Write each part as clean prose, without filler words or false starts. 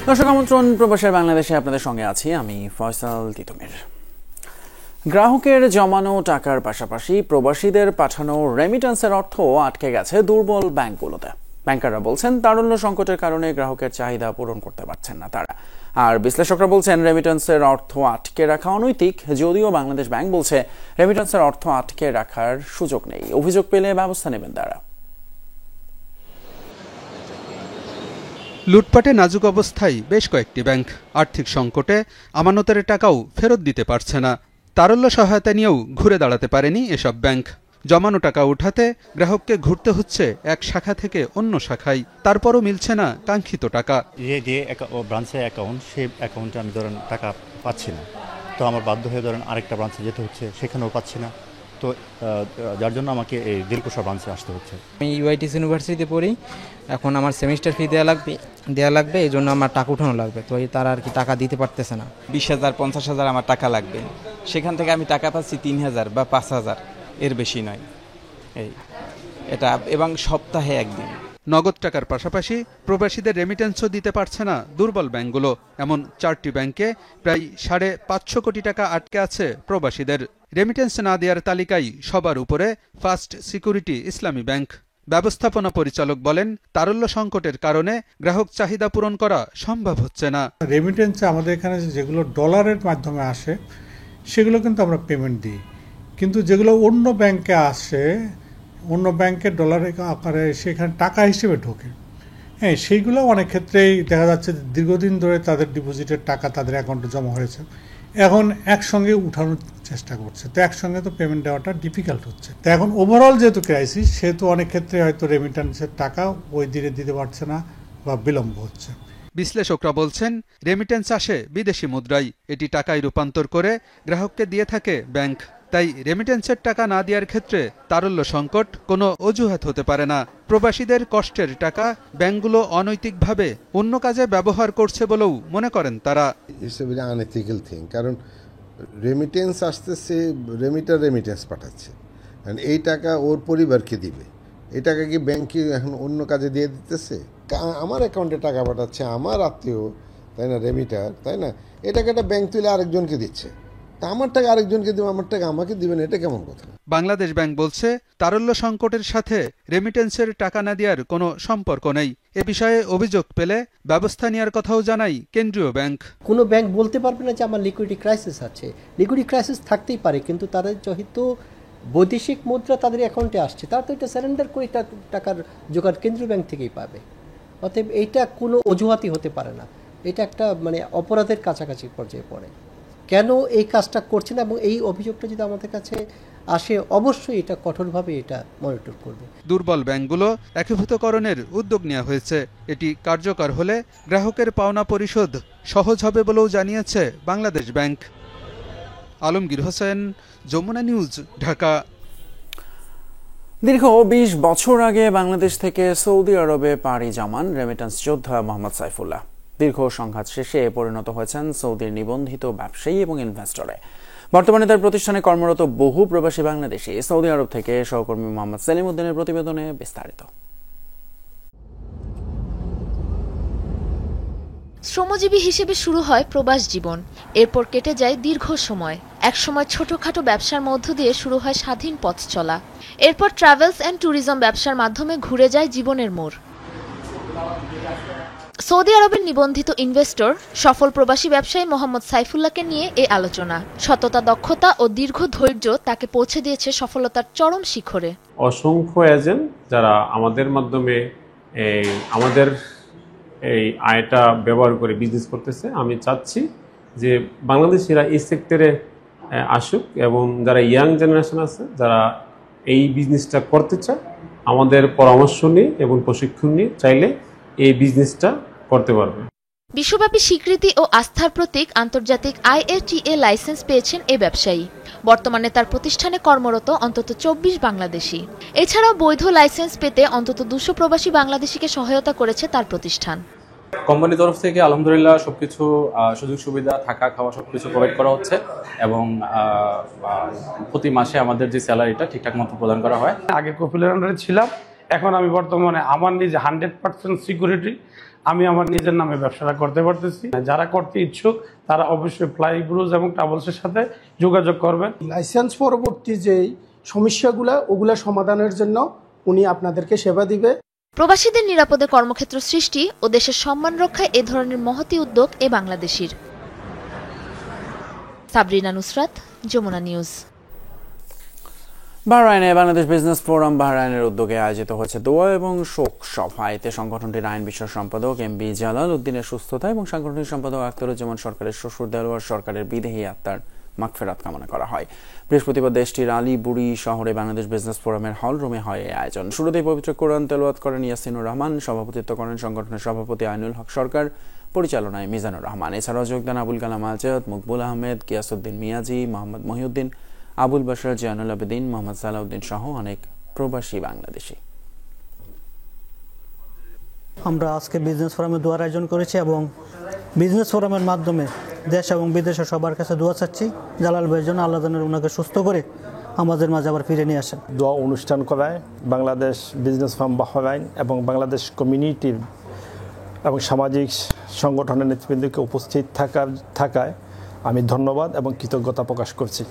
দর্শক আমন্ত্রণ, প্রবাসের বাংলাদেশে আপনাদের সঙ্গে আছি আমি ফয়সাল তিতুমির। গ্রাহকের জমানো টাকার পাশাপাশি প্রবাসীদের পাঠানো রেমিটেন্সের অর্থ আটকে গেছে দুর্বল ব্যাংকগুলোতে। ব্যাংকাররা বলছেন তারল্য সংকটের কারণে গ্রাহকের চাহিদা পূরণ করতে পারছেন না তারা। আর বিশ্লেষকরা বলছেন রেমিটেন্সের অর্থ আটকে রাখা অনৈতিক, যদিও বাংলাদেশ ব্যাংক বলছে রেমিটেন্সের অর্থ আটকে রাখার সুযোগ নেই, অভিযোগ পেলে ব্যবস্থা নেবেন তারা। লুটপাটে নাজুক অবস্থায় বেশ কয়েকটি ব্যাংক। আর্থিক সংকটে আমানতের টাকাও ফেরত দিতে পারছে না। তারল্য সহায়তা নিয়েও ঘুরে দাঁড়াতে পারেনি এসব ব্যাংক। জমানো টাকা উঠাতে গ্রাহককে ঘুরতে হচ্ছে এক শাখা থেকে অন্য শাখায়, তারপরও মিলছে না কাঙ্ক্ষিত টাকা। যে ব্রাঞ্চে অ্যাকাউন্ট, সেই অ্যাকাউন্টে আমি ধরেন টাকা পাচ্ছি না, তো আমার বাধ্য হয়ে ধরেন আরেকটা ব্রাঞ্চে যেতে হচ্ছে, সেখানেও পাচ্ছি না, তো যার জন্য আমাকে এই দিলকুশা ব্রাঞ্চে আসতে হচ্ছে। আমি ইউআইটিসি ইউনিভার্সিটিতে পড়ি, এখন আমার সেমিস্টার ফি দেওয়া লাগবে, এই জন্য আমার টাকা উঠানো লাগবে, তো তারা আর কি টাকা দিতে পারতেছে না। 20,000 50,000 আমার টাকা লাগবে, সেখান থেকে আমি টাকা পাচ্ছি 3,000 বা 5,000, এর বেশি নয় এটা, এবং সপ্তাহে একদিন। নগদ টাকার পাশাপাশি প্রবাসীদের রেমিটেন্সও দিতে পারছে না দুর্বল ব্যাংকগুলো। এমন 4টি ব্যাংকে প্রায় 550 কোটি টাকা আটকে আছে প্রবাসীদের। রেমিটেন্স না দেওয়ার তালিকায় সবার উপরে ফার্স্ট সিকিউরিটি ইসলামী ব্যাংক। ব্যবস্থাপনা পরিচালক বলেন, তারল্য সংকটের কারণে গ্রাহক চাহিদা পূরণ করা সম্ভব হচ্ছে না। রেমিটেন্সে আমাদের এখানে যেগুলো ডলারের মাধ্যমে আসে সেগুলো কিন্তু আমরা পেমেন্ট দিই, কিন্তু যেগুলো অন্য ব্যাংকে আসে, অন্য ব্যাংকের ডলারের আকারে সেখানে টাকা হিসেবে ঢোকে, হ্যাঁ, সেইগুলো অনেক ক্ষেত্রেই দেখা যাচ্ছে দীর্ঘদিন ধরে তাদের ডিপোজিটের টাকা তাদের অ্যাকাউন্টে জমা হয়েছে, এখন একসঙ্গে উঠানোর চেষ্টা করছে, তো একসঙ্গে তো পেমেন্ট দেওয়াটা ডিফিকাল্ট হচ্ছে। তো এখন ওভারঅল যেহেতু ক্রাইসিস, সেহেতু অনেক ক্ষেত্রে হয়তো রেমিটেন্সের টাকা ওই দিনে দিতে পারছে না বা বিলম্ব হচ্ছে। বিশ্লেষকরা বলছেন, রেমিটেন্স আসে বিদেশি মুদ্রায়, এটি টাকায় রূপান্তর করে গ্রাহককে দিয়ে থাকে ব্যাংক। তাই রেমিটেন্সের টাকা না দেওয়ার ক্ষেত্রে তারল্য সংকট কোনো অজুহাত হতে পারে না। প্রবাসীদের কষ্টের টাকা ব্যাংকগুলো অনৈতিকভাবে অন্য কাজে ব্যবহার করছে বলেও মনে করেন তারা। It's a very unethical thing, কারণ রেমিটেন্স আসতেছে, রেমিটেন্স পাঠাচ্ছে, এই টাকা ওর পরিবারকে দিবে, এই টাকা কি ব্যাংকে এখন অন্য কাজে দিয়ে দিতেছে? আমার অ্যাকাউন্টে টাকা পাঠাচ্ছে আমার আত্মীয়, তাই না, রেমিটার, তাই না, এই টাকাটা ব্যাংক তুলে আরেকজনকে দিচ্ছে, তা আমার টাকা আরেকজনকে দেবো, আমার টাকা আমাকে দিবেন, এটা কেমন কথা? বাংলাদেশ ব্যাংক বলছে, তারল্য সংকটের সাথে রেমিটেন্সের টাকা না দেওয়ার কোনো সম্পর্ক নেই। এ বিষয়ে অভিযোগ পেলে ব্যবস্থা নেওয়ার কথাও জানাই কেন্দ্রীয় ব্যাংক। কোনো ব্যাংক বলতে পারবে না যে আমার লিকুইডিটি ক্রাইসিস আছে। লিকুইডিটি ক্রাইসিস থাকতেই পারে, কিন্তু তাদের যেহেতু বৈদেশিক মুদ্রা তাদের অ্যাকাউন্টে আসছে, তারা তো এটা সারেন্ডার করে টাকার জোগাড় কেন্দ্রীয় ব্যাংক থেকেই পাবে। অতএব এইটা কোনো অজুহাতই হতে পারে না, এটা একটা অপরাধের কাছাকাছি পর্যায়ে পড়ে। কেন এই কাজটা করছে না, এবং এই অভিযোগটা যদি আমাদের কাছে আসে, অবশ্যই এটা কঠোরভাবে এটা মনিটর করবে। দুর্বল ব্যাংকগুলো একীভূতকরণের উদ্যোগ নেওয়া হয়েছে। এটি কার্যকর হলে গ্রাহকের পাওনা পরিশোধ সহজ হবে বলেও জানিয়েছে বাংলাদেশ ব্যাংক। আলমগীর হোসেন, যমুনা নিউজ, ঢাকা। দীর্ঘ 20 বছর আগে বাংলাদেশ থেকে সৌদি আরবে পাড়ি জমান রেমিটেন্স যোদ্ধা মোহাম্মদ সাইফুল্লাহ দীর্ঘ সংঘাত শেষে পরিণত হয়েছেন সৌদির নিবন্ধিত ব্যবসায়ী এবং ইনভেস্টরে। বর্তমানে তার প্রতিষ্ঠানে কর্মরত বহু প্রবাসী বাংলাদেশি। সৌদি আরব থেকে সহকর্মী মোহাম্মদ সেলিম উদ্দিনের প্রতিবেদনে বিস্তারিত। শ্রমজীবী হিসেবে শুরু হয় প্রবাস জীবন, এরপর কেটে যায় দীর্ঘ সময়। একসময় ছোটখাটো ব্যবসার মধ্য দিয়ে শুরু হয় স্বাধীন পথ চলা, এরপর ট্রাভেলস অ্যান্ড ট্যুরিজম ব্যবসার মাধ্যমে ঘুরে যায় জীবনের মোড়। সৌদি আরবের নিবন্ধিত ইনভেস্টর, সফল প্রবাসী ব্যবসায়ী মোহাম্মদ সাইফুল্লাহকে নিয়ে এই আলোচনা। সততা, দক্ষতা ও দীর্ঘ ধৈর্য তাকে পৌঁছে দিয়েছে সফলতার চরম শিখরে। অসংখ্য এজেন্ট যারা আমাদের মাধ্যমে আমাদের এই আয়টা ব্যবহার করে বিজনেস করতেছে, আমি চাচ্ছি যে বাংলাদেশিরা এই সেক্টরে আসুক, এবং যারা ইয়াং জেনারেশন আছে যারা এই বিজনেসটা করতে চায়, আমাদের পরামর্শ নিয়ে এবং প্রশিক্ষণ নিয়ে চাইলে এই বিজনেসটা করতে পারবে। বিশ্বব্যাপী স্বীকৃতি ও আস্থার প্রতীক আন্তর্জাতিক IATA লাইসেন্স পেয়েছেন এ ব্যবসায়ী। বর্তমানে তার প্রতিষ্ঠানে কর্মরত অন্তত 24 বাংলাদেশি। এছাড়াও বৈধ লাইসেন্স পেতে অন্তত 200 প্রবাসী বাংলাদেশিকে সহায়তা করেছে তার প্রতিষ্ঠান। কোম্পানির তরফ থেকে আলহামদুলিল্লাহ সবকিছু সুযোগ সুবিধা, থাকা খাওয়া সবকিছু প্রোভাইড করা হচ্ছে, এবং প্রতি মাসে আমাদের যে স্যালারিটা ঠিকঠাক মতো প্রদান করা হয়। আগে কপিলের আন্ডারে ছিলাম, এখন আমি বর্তমানে আমার নিজে 100% সিকিউরিটি আমি আমার নিজের নামে ব্যবসাটা করতে পারতেছি। যারা করতে ইচ্ছুক তারা অবশ্যই ফ্লাই ব্রুজ এবং ট্রাভেলসের সাথে যোগাযোগ করবেন। লাইসেন্স পরবর্তী যে সমস্যাগুলো ওগুলা সমাধানের জন্য উনি আপনাদেরকে সেবা দিবে। প্রবাসীদের নিরাপদে কর্মক্ষেত্র সৃষ্টি ও দেশের সম্মান রক্ষায় এ ধরনের মহতী উদ্যোগ এ বাংলাদেশির। সাবরিনা নুসরাত, যমুনা নিউজ। বাহরাইনে বাংলাদেশ বিজনেস ফোরাম বাহরাইনের উদ্যোগে আয়োজিত হয়েছে দোয়া এবং শোক সভা। এতে সংগঠনটির আইন বিষয়ক সম্পাদক এমবি জালাল উদ্দিনের সুস্থতা এবং সাংগঠনিক সম্পাদক আখতারুজ্জামান সরকারের শ্বশুর দেলোয়ার সরকারের বিদেহী আত্মার মাগফিরাত কামনা করা হয়। বৃহস্পতিবার দেশটির আলীবুড়ি শহরে বাংলাদেশ বিজনেস ফোরামের হল রুমে হয় এই আয়োজন। শুরুতেই পবিত্র কোরআন তেলাওয়াত করেন ইয়াসিনুর রহমান, সভাপতিত্ব করেন সংগঠনের সভাপতি আইনুল হক সরকার, পরিচালনায় মিজানুর রহমান। এছাড়াও যোগদান আবুল কালাম আজাদ, মকবুল আহমেদ, গিয়াসউদ্দিন মিয়াজি, মোহাম্মদ মহিউদ্দিন, আবুল বাশার, জিয়ানুল আবেদিন, মোহাম্মদ সালাউদ্দিন সহ অনেক প্রবাসী বাংলাদেশি। আমরা আজকে বিজনেস ফোরামের দোয়ার আয়োজন করেছি এবং বিজনেস ফোরামের মাধ্যমে দেশ এবং বিদেশে সবার কাছে দোয়া চাচ্ছি জালাল ভাইয়ের জন্য, আল্লাহ যেন ওনাকে সুস্থ করে আমাদের মাঝে আবার ফিরে নিয়ে আসেন। দোয়া অনুষ্ঠান করায় বাংলাদেশ বিজনেস ফোরাম বাহরাইন এবং বাংলাদেশ কমিউনিটির এবং সামাজিক সংগঠনের নেতৃবৃন্দকে উপস্থিত থাকায় আমি ধন্যবাদ এবং কৃতজ্ঞতা প্রকাশ করছি।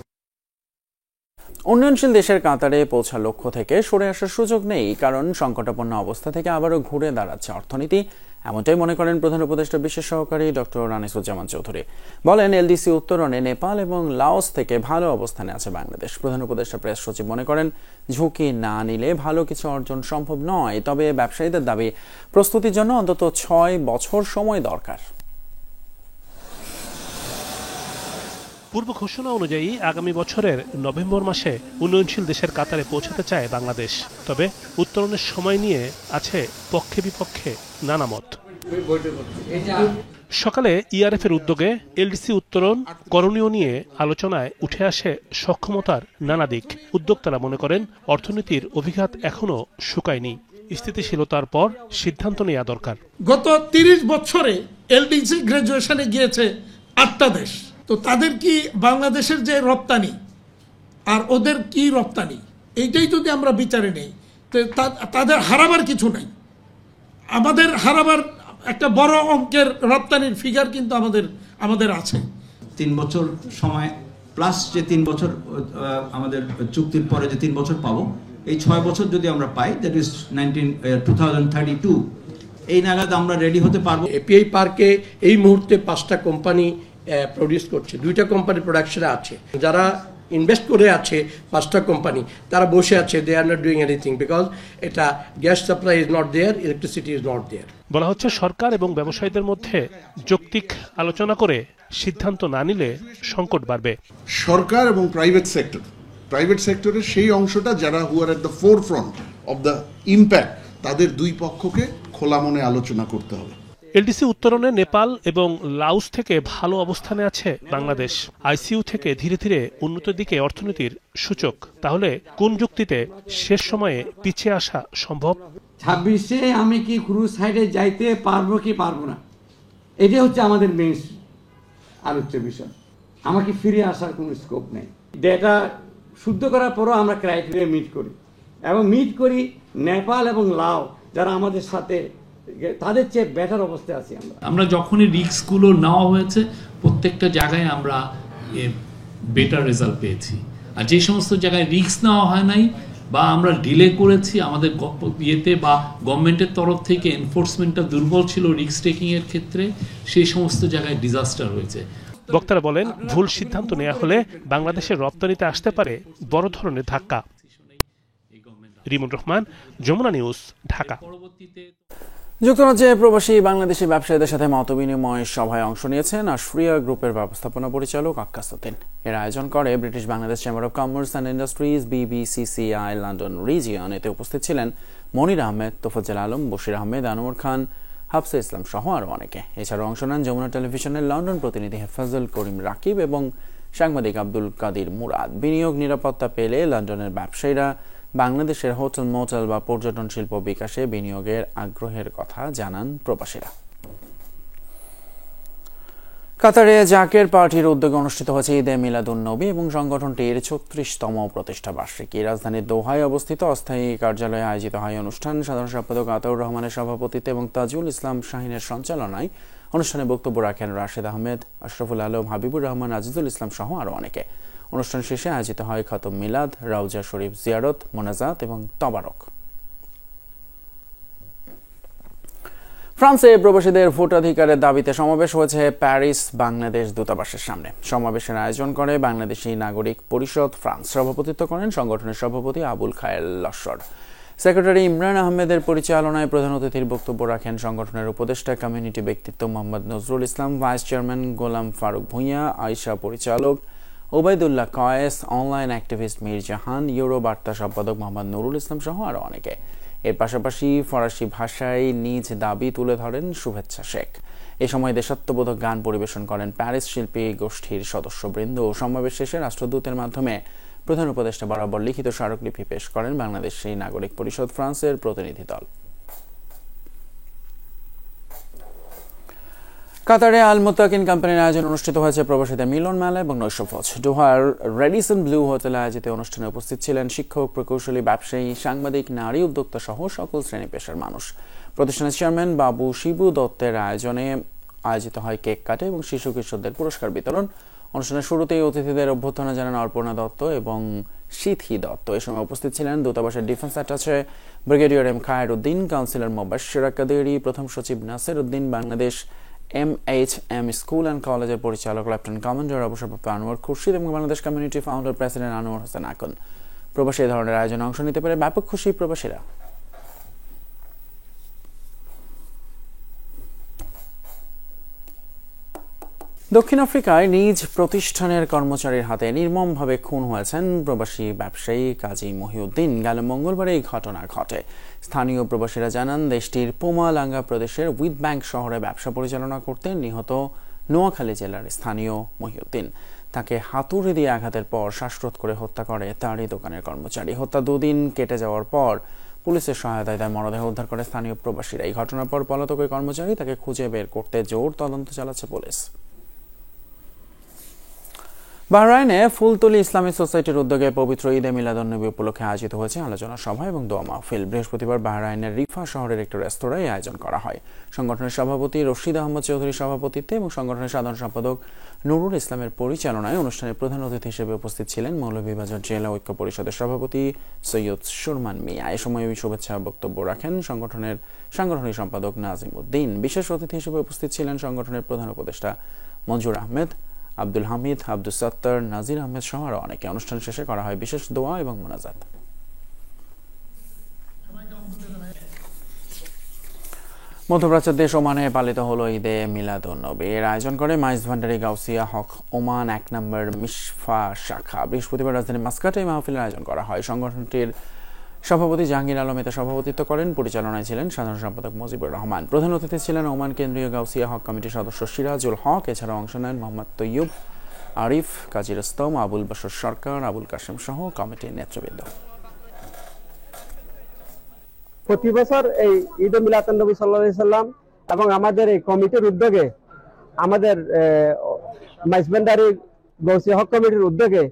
উন্নয়নশীল দেশের কাতারে পৌঁছার লক্ষ্য থেকে সরে আসার সুযোগ নেই, কারণ সংকটাপন্ন অবস্থা থেকে আবারও ঘুরে দাঁড়াচ্ছে অর্থনীতি। এমনটাই মনে করেন প্রধান উপদেষ্টা বিশেষ সহকারী ডক্টর আনিসুজ্জামান চৌধুরী। বলেন, এলডিসি উত্তরণে নেপাল এবং লাওস থেকে ভালো অবস্থানে আছে বাংলাদেশ। প্রধান উপদেষ্টা প্রেস সচিব মনে করেন, ঝুঁকি না নিলে ভালো কিছু অর্জন সম্ভব নয়। তবে ব্যবসায়ীদের দাবি, প্রস্তুতির জন্য অন্তত 6 বছর সময় দরকার। পূর্ব ঘোষণা অনুযায়ী আগামী বছরের নভেম্বর মাসে উন্নয়নশীল দেশের কাতারে পৌঁছাতে চায় বাংলাদেশ। তবে উত্তরণের সময় নিয়ে আছে পক্ষে বিপক্ষে নানা মত। সকালে ইআরএফ এর উদ্যোগে এলডিসি উত্তরণ করণীয় নিয়ে আলোচনায় উঠে আসে সক্ষমতার নানা দিক। উদ্যোক্তারা মনে করেন, অর্থনীতির অভিঘাত এখনো শুকায়নি, স্থিতিশীলতার পর সিদ্ধান্ত নেওয়া দরকার। গত 30 বছরে এলডিসি গ্রাজুয়েশনে গিয়েছে 8টা দেশ। তো তাদের কি বাংলাদেশের যে রপ্তানি আর ওদের কি রপ্তানি, এইটাই যদি আমরা বিচারে নেই, তো তাদের হারাবার কিছু নাই। আমাদের হারাবার একটা বড় অঙ্কের রপ্তানির ফিগার কিন্তু আমাদের আছে। 3 বছর সময় প্লাস যে 3 বছর আমাদের চুক্তির পরে যে 3 বছর পাবো, এই 6 বছর যদি আমরা পাই, দ্যাট ইজ 2032, এই নাগাদ আমরা রেডি হতে পারবো। এপিআই পার্কে এই মুহূর্তে 5টা কোম্পানি প্রডিউস করছে, 2টা কোম্পানি প্রোডাকশনে আছে। যারা ইনভেস্ট করে আছে 5টা কোম্পানি, তারা বসে আছে, they are not doing anything because এটা gas supply is not there, electricity is not there. বলা হচ্ছে, সরকার এবং ব্যবসায়ীদের মধ্যে যৌক্তিক আলোচনা করে সিদ্ধান্ত না নিলে সংকট বাড়বে। সরকার এবং প্রাইভেট সেক্টরের সেই অংশটা যারা who are at the forefront of the impact, তাদের দুই পক্ষকে খোলা মনে আলোচনা করতে হবে। এলডিসি উত্তরণে নেপাল এবং লাওস থেকে ভালো অবস্থানে আছে বাংলাদেশ। আইসিইউ থেকে ধীরে ধীরে উন্নতির দিকে অর্থনীতির সূচক। তাহলে কোন যুক্তিতে শেষ সময়ে পিছিয়ে আসা সম্ভব? 26-এ আমি কি ক্রুজ সাইডে যাইতে পারবো কি পারবো না, এটাই হচ্ছে আমাদের মেইন আলোচ্য বিষয়। আমাকে ফিরে আসার কোনো স্কোপ নেই। ডেটা শুদ্ধ করার পরও আমরা ক্রাইটেরিয়া মিট করি এবং মিট করি নেপাল এবং লাও যারা আমাদের সাথে, তাদের চেয়ে বেটার অবস্থায় আছি আমরা যখনই রিস্কগুলো নেওয়া হয়েছে প্রত্যেকটা জায়গায় আমরা বেটার রেজাল্ট পেয়েছি। আর যে সমস্ত জায়গায় রিস্ক নেওয়া হয় নাই বা আমরা ডিলে করেছি, আমাদের ইয়েতে বা গভর্নমেন্টের তরফ থেকে এনফোর্সমেন্টটা দুর্বল ছিল রিস্ক টেকিং এর ক্ষেত্রে, সেই সমস্ত জায়গায় ডিজাস্টার হয়েছে। বক্তারা বলেন, ভুল সিদ্ধান্ত নেওয়া হলে বাংলাদেশের রপ্তানিতে আসতে পারে বড় ধরনের ধাক্কা। রিমন রহমান, যমুনা নিউজ, ঢাকা। যুক্তরাজ্যে প্রবাসী বাংলাদেশি ব্যবসায়ীদের সাথে মতবিনিময় সভায় অংশ নিয়েছেন আশফরিয়া গ্রুপের ব্যবস্থাপনা পরিচালক আক্কাস উদ্দিন। এর আয়োজন করে British Bangladesh chamber of commerce and industries BBCCI London region. এতে উপস্থিত ছিলেন মনির আহমেদ, তোফাজ্জল আলম, বশির আহমেদ, আনোয়ার খান, হাফসা ইসলাম সহ আরও অনেকে। এছাড়াও অংশ নেন যমুনা টেলিভিশনের লন্ডন প্রতিনিধি হেফাজুল করিম রাকিব এবং সাংবাদিক আব্দুল কাদির মুরাদ। বিনিয়োগ নিরাপত্তা পেলে লন্ডনের ব্যবসায়ীরা বাংলাদেশের হোটেল, মোটেল বা পর্যটন শিল্প বিকাশে বিনিয়োগের আগ্রহের কথা জানান প্রবাসীরা। কাতারে জাকের পার্টির উদ্যোগে অনুষ্ঠিত হয়েছে ঈদে মিলাদুন্নবী এবং সংগঠনটির ৩৬তম প্রতিষ্ঠা বার্ষিকী। রাজধানীর দোহায় অবস্থিত অস্থায়ী কার্যালয়ে আয়োজিত হয় অনুষ্ঠান। সাধারণ সম্পাদক আতাউর রহমানের সভাপতিত্বে এবং তাজুল ইসলাম শাহিনের সঞ্চালনায় অনুষ্ঠানে বক্তব্য রাখেন রাশেদ আহমেদ, আশরাফুল আলম, হাবিবুর রহমান, আজিজুল ইসলাম সহ আরও অনেকে। অনুষ্ঠান শেষে আয়োজিত হয় খতম মিলাদ, রাউজা শরীফ জিয়ারত, মোনাজাত এবং তবারক। ফ্রান্সে প্রবাসীদের ভোটাধিকারের দাবিতে সমাবেশ হয়েছে প্যারিস বাংলাদেশ দূতাবাসের সামনে। সমাবেশের আয়োজন করে বাংলাদেশি নাগরিক পরিষদ ফ্রান্স। সভাপতিত্ব করেন সংগঠনের সভাপতি আবুল খায়ের লস্কর। সেক্রেটারি ইমরান আহমেদের পরিচালনায় প্রধান অতিথির বক্তব্য রাখেন সংগঠনের উপদেষ্টা কমিউনিটি ব্যক্তিত্ব মোহাম্মদ নজরুল ইসলাম, ভাইস চেয়ারম্যান গোলাম ফারুক ভূঁইয়া, আয়শা পরিচালক ওবায়দুল্লাহ কয়েস, অনলাইন অ্যাক্টিভিস্ট মীর জাহান, ইউরো বার্তা সম্পাদক মোহাম্মদ নুরুল ইসলাম সহ আরও অনেকে। এর পাশাপাশি ফরাসি ভাষায় নিজ দাবি তুলে ধরেন শুভেচ্ছা শেখ। এ সময় দেশাত্মবোধক গান পরিবেশন করেন প্যারিস শিল্পী গোষ্ঠীর সদস্যবৃন্দ। সমাবেশ শেষে রাষ্ট্রদূতের মাধ্যমে প্রধান উপদেষ্টা বরাবর লিখিত স্মারকলিপি পেশ করেন বাংলাদেশি নাগরিক পরিষদ ফ্রান্সের প্রতিনিধি দল। কাতারে আল মুত্তাকিন কোম্পানির আয়োজন অনুষ্ঠিত হয়েছে প্রবাসীদের মিলন মেলা এবং নৈশভোজ। দোহার রেডিসন ব্লু হোটেলে আয়োজিত অনুষ্ঠানে উপস্থিত ছিলেন শিক্ষক, প্রকৌশলী, ব্যবসায়ী, সাংবাদিক, নারী উদ্যোক্তা সহ সকল শ্রেণী পেশার মানুষ। প্রতিষ্ঠানের চেয়ারম্যান বাবু শিবু দত্তের আয়োজনে আয়োজিত হয় কেক কাটে এবং শিশু কিশোরদের পুরস্কার বিতরণ। অনুষ্ঠানের শুরুতেই অতিথিদের অভ্যর্থনা জানান অর্পণা দত্ত এবং সিথি দত্ত। এ সময় উপস্থিত ছিলেন দূতাবাসের ডিফেন্স অ্যাটাচে ব্রিগেডিয়ার এম খায়ের উদ্দিন, কাউন্সিলর মোবাশ্বের কাদেরি, প্রথম সচিব Nasir Uddin, Bangladesh MHM school and কলেজের পরিচালক লেফটেন্যান্ট কমান্ডার অবসরপ্রাপ্ত আনোয়ার খুরশিদ এবং Bangladesh community founder president Anwar Hossain Akon. প্রবাসী ধরনের আয়োজনে অংশ নিতে পেরে ব্যাপক খুশি প্রবাসীরা। দক্ষিণ আফ্রিকায় নিজ প্রতিষ্ঠানের কর্মচারীর হাতে নির্মমভাবে খুন হয়েছেন প্রবাসী ব্যবসায়ী কাজী মহিউদ্দিন। গেল মঙ্গলবার এই ঘটনা ঘটে। স্থানীয় প্রবাসীরা জানান, দেশটির পোমালাঙ্গা প্রদেশের উইথ ব্যাংক শহরে ব্যবসা পরিচালনা করতেন নিহত নোয়াখালী জেলার স্থানীয় মহিউদ্দিন। তাকে হাতুড়ি দিয়ে আঘাতের পর শ্বাসরোধ করে হত্যা করে তারই দোকানের কর্মচারী। হত্যা 2 দিন কেটে যাওয়ার পর পুলিশের সহায়তায় তার মরদেহ উদ্ধার করে স্থানীয় প্রবাসীরা। এই ঘটনার পর পলাতক ওই কর্মচারী তাকে খুঁজে বের করতে জোর তদন্ত চালাচ্ছে পুলিশ। বাহরাইনে ফুলতলি ইসলামিক সোসাইটির উদ্যোগে পবিত্র ঈদে মিলাদুন্নবী উপলক্ষে আয়োজিত হয়েছে আলোচনা সভা এবং দোয়া মাহফিল। বৃহস্পতিবার বাহরাইনের রিফা শহরের একটি রেস্তোরাঁয় আয়োজন করা হয়। সংগঠনের সভাপতি রশিদ আহমদ চৌধুরীর সভাপতিত্বে এবং সংগঠনের সাধারণ সম্পাদক নুরুল ইসলামের পরিচালনায় অনুষ্ঠানের প্রধান অতিথি হিসেবে উপস্থিত ছিলেন মৌলভীবাজার জেলা ঐক্য পরিষদের সভাপতি সৈয়দ সুরমান মিয়া। এ সময় শুভেচ্ছা বক্তব্য রাখেন সংগঠনের সাংগঠনিক সম্পাদক নাজিম উদ্দিন। বিশেষ অতিথি হিসেবে উপস্থিত ছিলেন সংগঠনের প্রধান উপদেষ্টা মঞ্জুর আহমেদ, আব্দুল হামিদ, আব্দুল সত্তার, নাজির আহমেদ সহ আরও অনেকে। অনুষ্ঠান শেষে করা হয় বিশেষ দোয়া এবং মোনাজাত। মধ্যপ্রাচ্যের দেশ ওমানে পালিত হলো ঈদে মিলাদুন্নবী। এর আয়োজন করে মাইজ ভান্ডারি গাউসিয়া হক ওমান 1 নম্বর মিশফা শাখা। বৃহস্পতিবার রাজধানী মাস্কাটে মাহফিলের আয়োজন করা হয়। সংগঠনটির সভাপতি জাহাঙ্গীর আলম এতে সভাপতিত্ব করেন। পরিচালনায় ছিলেন সাধারণ সম্পাদক মুজিবুর রহমান। প্রধান অতিথি ছিলেন ওমান কেন্দ্রীয় গাউসিয়া হক কমিটির সদস্য সিরাজুল হক। এছাড়াও অংশ নেন মোহাম্মদ তৈয়ব, আরিফ, কাজী রুস্তম, আবুল বশর সরকার, আবুল কাশেম সহ কমিটির নেতৃবৃন্দ। প্রতি বছর এই ঈদ মিলাদুন্নবী সাল্লাল্লাহু আলাইহি সাল্লাম এবং আমাদের এই কমিটির উদ্যোগে, আমাদের মাইজভান্ডারি গাউসিয়া হক কমিটির উদ্যোগে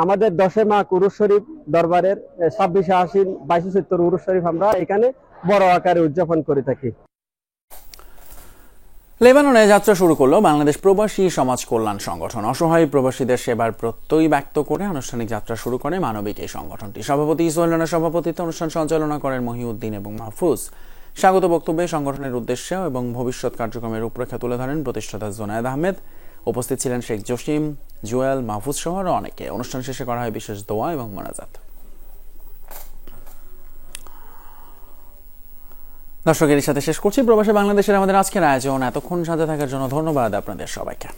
আমাদের 10 মাহ উরুস শরীফ দরবারের 26 আশ্বিন 22 চৈত্র উরুস শরীফ আমরা এখানে বড় আকারে উদযাপন করে থাকি। লেবাননে যাত্রা শুরু করলো বাংলাদেশ প্রবাসী সমাজ কল্যাণ সংগঠন। অসহায় প্রবাসীদের সেবার প্রত্যয় ব্যক্ত করে আনুষ্ঠানিক যাত্রা শুরু করে মানবিক এই সংগঠনটি। সভাপতি সোহেল রানার সভাপতিত্বে অনুষ্ঠান সঞ্চালনা করেন মহিউদ্দিন এবং মাহফুজ। স্বাগত বক্তব্যে সংগঠনের উদ্দেশ্য এবং ভবিষ্যৎ কার্যক্রমের রূপরেখা তুলে ধরেন প্রতিষ্ঠাতা জোনায়েদ আহমেদ। উপস্থিত ছিলেন শেখ জসিম, জুয়েল, মাহফুজ সহ আরও অনেকে। অনুষ্ঠান শেষে করা হয় বিশেষ দোয়া এবং মোনাজাত। দর্শকের সাথে শেষ করছি প্রবাসী বাংলাদেশের আমাদের আজকের আয়োজন। এতক্ষণ সাথে থাকার জন্য ধন্যবাদ আপনাদের সবাইকে।